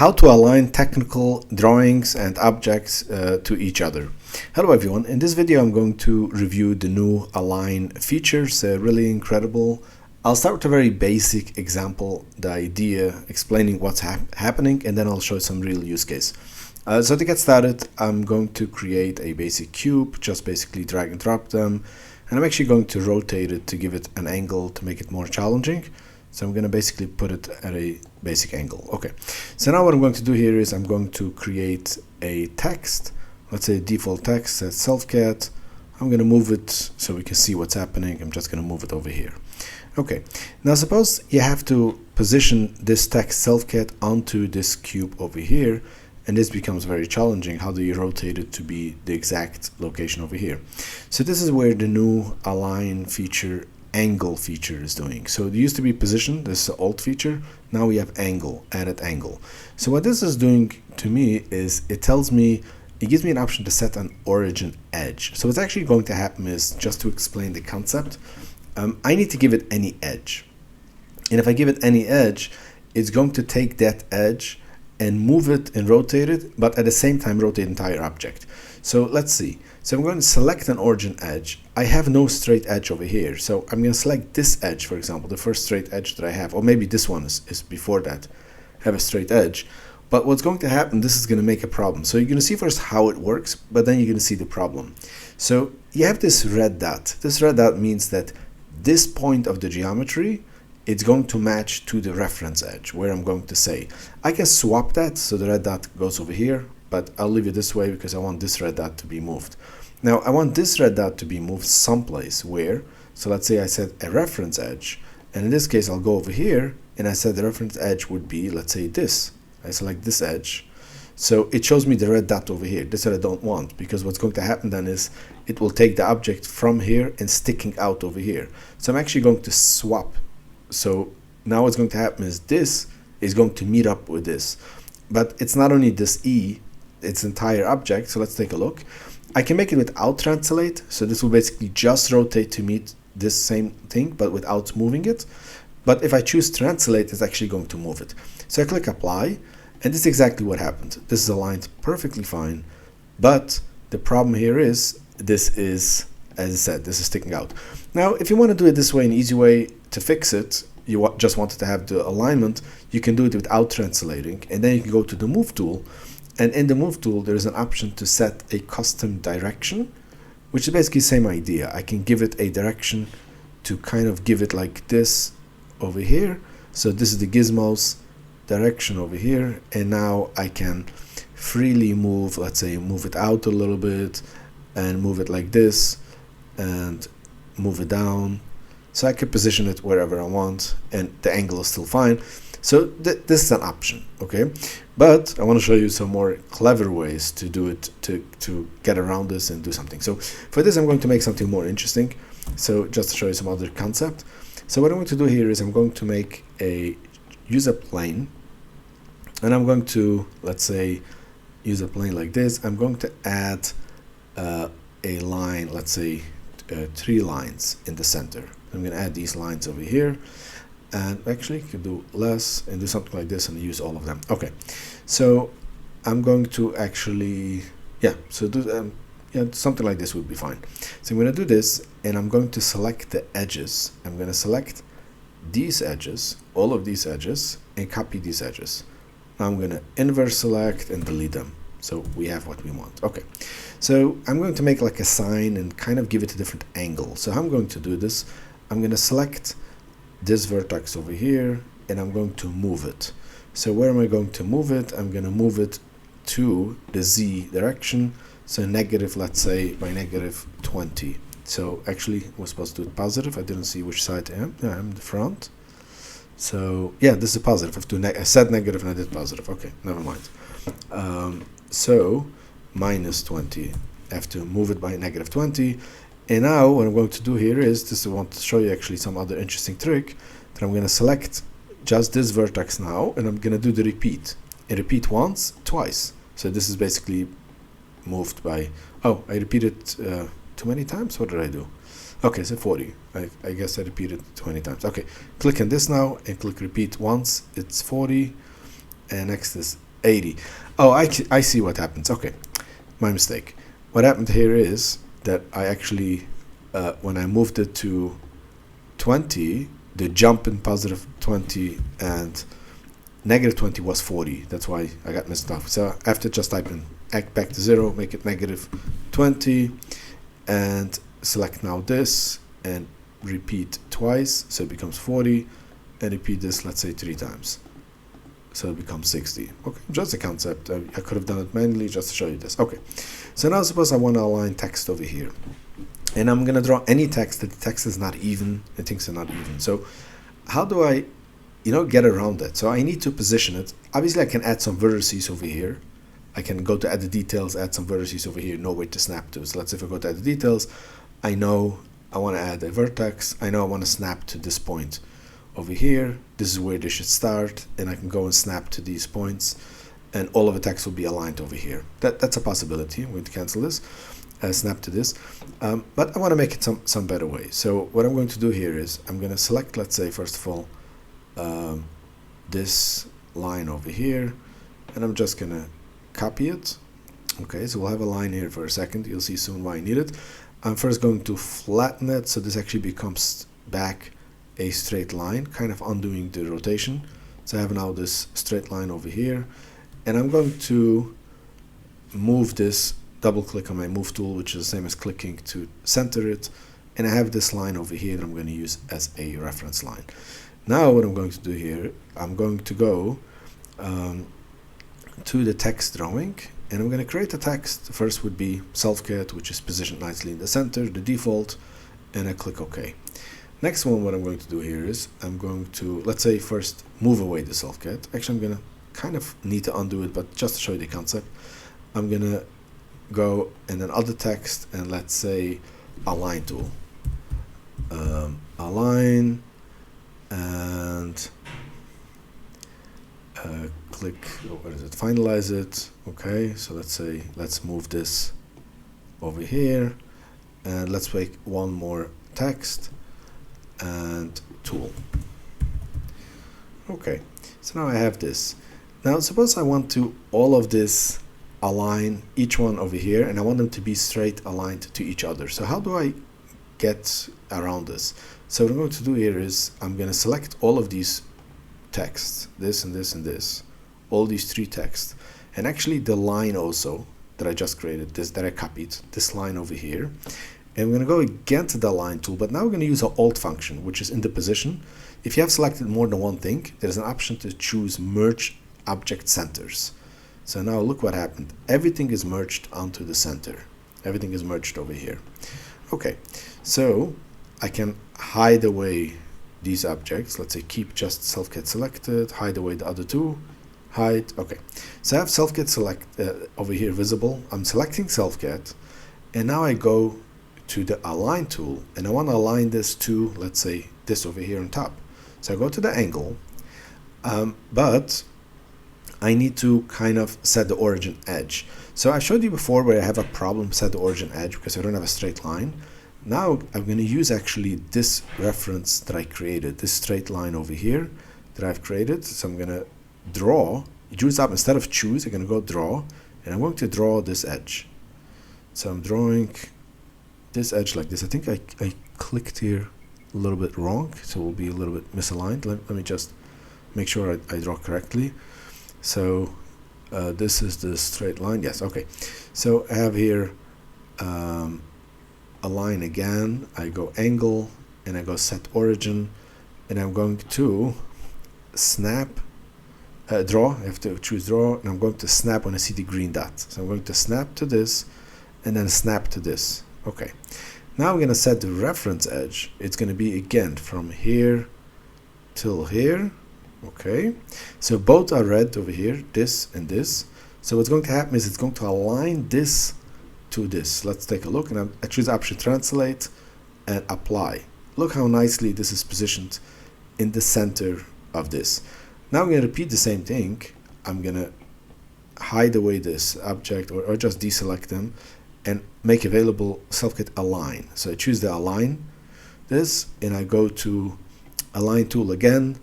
how to align technical drawings and objects to each other. Hello everyone, in this video I'm going to review the new align features. They're really incredible. I'll start with a very basic example, the idea, explaining what's happening, and then I'll show some real use case. So to get started, I'm going to create a basic cube, just basically drag and drop them, and I'm actually going to rotate it to give it an angle to make it more challenging. So I'm going to basically put it at a basic angle. Okay, so now what I'm going to do here is I'm going to create a text, let's say default text, that's SelfCAD. I'm going to move it so we can see what's happening. I'm just going to move it over here. Okay, now suppose you have to position this text SelfCAD onto this cube over here, and this becomes very challenging. How do you rotate it to be the exact location over here? So this is where the new align feature, angle feature is doing. So it used to be position, this is the old feature. Now we have angle, added angle. So what this is doing to me is it tells me, it gives me an option to set an origin edge. So what's actually going to happen is, just to explain the concept, I need to give it any edge. And if I give it any edge, it's going to take that edge and move it and rotate it, but at the same time rotate the entire object. So let's see. So I'm going to select an origin edge. I have no straight edge over here. So I'm going to select this edge, for example, the first straight edge that I have, or maybe this one is before that, have a straight edge. But what's going to happen, this is going to make a problem. So you're going to see first how it works, but then you're going to see the problem. So you have this red dot. This red dot means that this point of the geometry, it's going to match to the reference edge, where I'm going to say, I can swap that so the red dot goes over here, but I'll leave it this way because I want this red dot to be moved. Now I want this red dot to be moved someplace where, so let's say I set a reference edge, and in this case I'll go over here and I said the reference edge would be, let's say this. I select this edge, so it shows me the red dot over here. This is what I don't want, because what's going to happen then is it will take the object from here and sticking out over here. So I'm actually going to swap. So now what's going to happen is this is going to meet up with this, but it's not only this E, it's entire object. So let's take a look. I can make it without translate, so this will basically just rotate to meet this same thing but without moving it. But if I choose translate, it's actually going to move it. So I click apply, and this is exactly what happened. This is aligned perfectly fine, but the problem here is this is, as I said, this is sticking out. Now if you want to do it this way, an easy way to fix it, you just wanted to have the alignment, you can do it without translating, and then you can go to the move tool, and in the move tool there is an option to set a custom direction, which is basically the same idea. I can give it a direction to kind of give it like this over here. So this is the gizmos direction over here, and now I can freely move, let's say move it out a little bit and move it like this and move it down. So I could position it wherever I want and the angle is still fine. So this is an option, okay? But I want to show you some more clever ways to do it, to get around this and do something. So for this I'm going to make something more interesting. So just to show you some other concept. So what I'm going to do here is I'm going to make use a plane, and I'm going to, let's say, use a plane like this. I'm going to add a line, let's say 3 lines in the center. I'm going to add these lines over here, and actually you could do less and do something like this and use all of them. Okay, so I'm going to actually, so do something like this would be fine. So I'm going to do this, and I'm going to select the edges. I'm going to select these edges, all of these edges, and copy these edges. Now I'm going to inverse select and delete them, so we have what we want. Okay, so I'm going to make like a sign and kind of give it a different angle. So how I'm going to do this, I'm going to select this vertex over here, and I'm going to move it. So where am I going to move it? I'm going to move it to the Z direction, so negative, let's say by -20. So actually we're supposed to do it positive. I didn't see which side I am. Yeah, I'm in the front. So yeah, this is positive. I said negative and I did positive. Okay, never mind. So -20. I have to move it by -20. And now what I'm going to do here is, I want to show you actually some other interesting trick, that I'm going to select just this vertex now, and I'm going to do the repeat. And repeat once, twice. So this is basically moved by, oh, I repeated too many times. What did I do? Okay, so 40. I guess I repeated 20 times. Okay, click on this now and click repeat once. It's 40, and next is 80. Oh, I see what happens. Okay, my mistake. What happened here is that I actually, when I moved it to 20, the jump in positive 20 and negative 20 was 40. That's why I got messed up. So after just type in back to 0, make it negative 20, and select now this and repeat twice, so it becomes 40, and repeat this, let's say 3 times, so it becomes 60. Okay, just a concept. I could have done it manually just to show you this. Okay, so now suppose I want to align text over here, and I'm going to draw any text that the text is not even, and things are not even. So how do I get around that? So I need to position it. Obviously I can add some vertices over here. I can go to add the details, add some vertices over here, know where to snap to. So let's say if I go to add the details, I know I want to add a vertex. I know I want to snap to this point over here. This is where they should start, and I can go and snap to these points, and all of the text will be aligned over here. That's a possibility. I'm going to cancel this, snap to this, but I want to make it some better way. So what I'm going to do here is I'm going to select, let's say first of all, this line over here, and I'm just gonna copy it. Okay, so we'll have a line here for a second. You'll see soon why I need it. I'm first going to flatten it so this actually becomes back a straight line, kind of undoing the rotation. So I have now this straight line over here, and I'm going to move this, double click on my move tool, which is the same as clicking to center it, and I have this line over here that I'm going to use as a reference line. Now what I'm going to do here, I'm going to go to the text drawing, and I'm going to create a text. The first would be SelfCAD, which is positioned nicely in the center, the default, and I click OK. Next one, what I'm going to do here is I'm going to, let's say first move away the SelfCAD. Actually, I'm going to kind of need to undo it, but just to show you the concept, I'm going to go and then other text, and let's say align tool. Align, and click, what is it, finalize it. Okay, so let's move this over here, and let's make one more text and tool. Okay, so now I have this. Now suppose I want to all of this align each one over here, and I want them to be straight aligned to each other. So how do I get around this? So what I'm going to do here is I'm going to select all of these texts, this and this and this, all these 3 texts, and actually the line also that I just created, this that I copied, this line over here, and we're going to go again to the align tool, but now we're going to use an alt function, which is in the position. If you have selected more than one thing, there's an option to choose merge object centers. So now look what happened. Everything is merged onto the center. Everything is merged over here. Okay, so I can hide away these objects. Let's say keep just SelfCAD selected, hide away the other 2, hide. Okay, so I have SelfCAD select over here visible. I'm selecting SelfCAD, and now I go to the align tool, and I want to align this to, let's say, this over here on top. So I go to the angle, but I need to kind of set the origin edge. So I showed you before where I have a problem set the origin edge because I don't have a straight line. Now I'm going to use actually this reference that I created, this straight line over here that I've created. So I'm going to draw, use up instead of choose, I'm going to go draw, and I'm going to draw this edge. So I'm drawing this edge like this. I think I clicked here a little bit wrong, so it will be a little bit misaligned. Let me just make sure I draw correctly. So this is the straight line. Yes, okay. So I have here a line again. I go angle, and I go set origin, and I'm going to snap, draw. I have to choose draw, and I'm going to snap when I see the green dot. So I'm going to snap to this, and then snap to this. Okay. Now I'm going to set the reference edge. It's going to be again from here till here. Okay, so both are red over here, this and this. So what's going to happen is it's going to align this to this. Let's take a look, and I choose option translate and apply. Look how nicely this is positioned in the center of this. Now I'm going to repeat the same thing. I'm going to hide away this object, or just deselect them, and make available SelfCAD align. So I choose the align this, and I go to align tool again,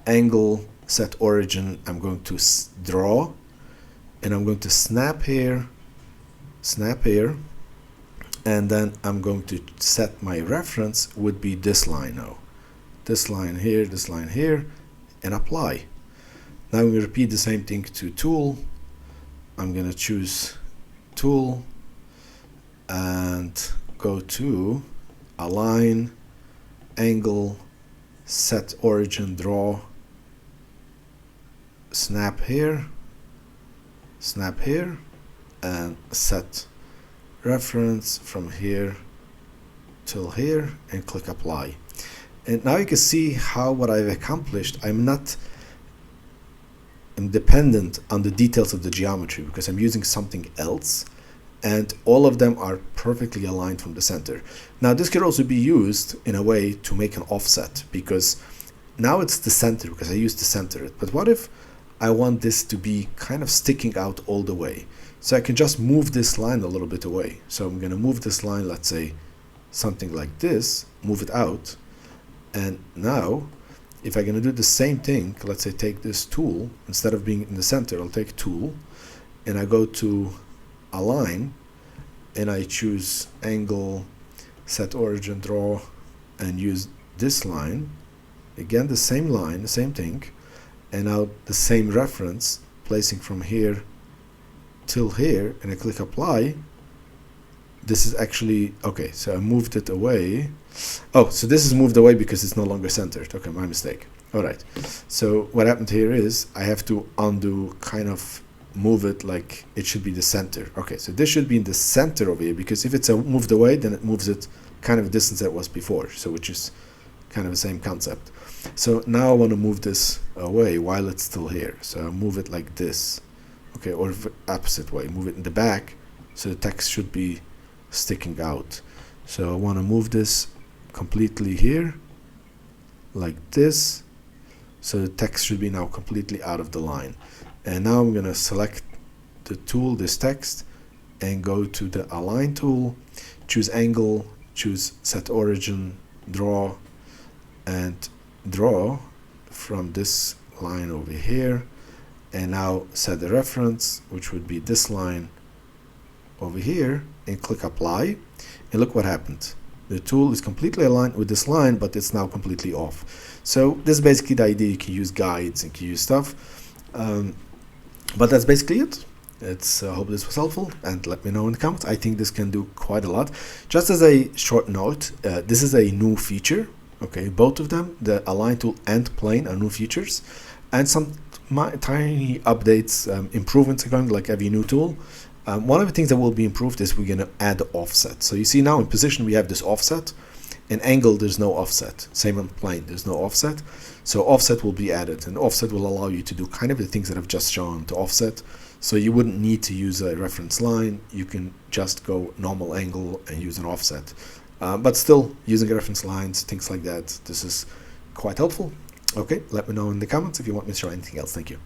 angle, set origin. I'm going to draw, and I'm going to snap here, and then I'm going to set my reference would be this line now. This line here, and apply. Now I'm going to repeat the same thing to tool. I'm going to choose tool and go to align, angle, set origin, draw, snap here, and set reference from here till here, and click apply. And now you can see how what I've accomplished, I'm dependent on the details of the geometry because I'm using something else, and all of them are perfectly aligned from the center. Now this could also be used in a way to make an offset, because now it's the center because I used to center it. But what if I want this to be kind of sticking out all the way? So I can just move this line a little bit away. So I'm going to move this line, let's say something like this, move it out. And now if I'm going to do the same thing, let's say take this tool, instead of being in the center, I'll take tool and I go to align and I choose angle, set origin, draw, and use this line. Again, the same line, the same thing, and now the same reference, placing from here till here, and I click apply. This is actually okay, so I moved it away. Oh, so this is moved away because it's no longer centered. Okay, my mistake. All right, so what happened here is I have to undo, kind of move it like it should be the center. Okay, so this should be in the center over here, because if it's moved away, then it moves it kind of a distance that it was before, so which is kind of the same concept. So now I want to move this away while it's still here, so I move it like this. Okay, or opposite way, move it in the back, so the text should be sticking out. So I want to move this completely here like this, so the text should be now completely out of the line. And now I'm going to select the tool, this text, and go to the align tool, choose angle, choose set origin, draw, and draw from this line over here, and now set the reference, which would be this line over here, and click apply. And look what happened. The tool is completely aligned with this line, but it's now completely off. So this is basically the idea. You can use guides and you can use stuff. But that's basically it. I hope this was helpful, and let me know in the comments. I think this can do quite a lot. Just as a short note, this is a new feature. Okay, both of them, the align tool and plane, are new features, and some tiny updates, improvements are going, like every new tool. One of the things that will be improved is we're going to add the offset. So you see now in position we have this offset. In angle there's no offset. Same on plane, there's no offset. So offset will be added, and offset will allow you to do kind of the things that I've just shown to offset. So you wouldn't need to use a reference line. You can just go normal angle and use an offset. But still, using reference lines, things like that, this is quite helpful. Okay, let me know in the comments if you want me to show anything else. Thank you.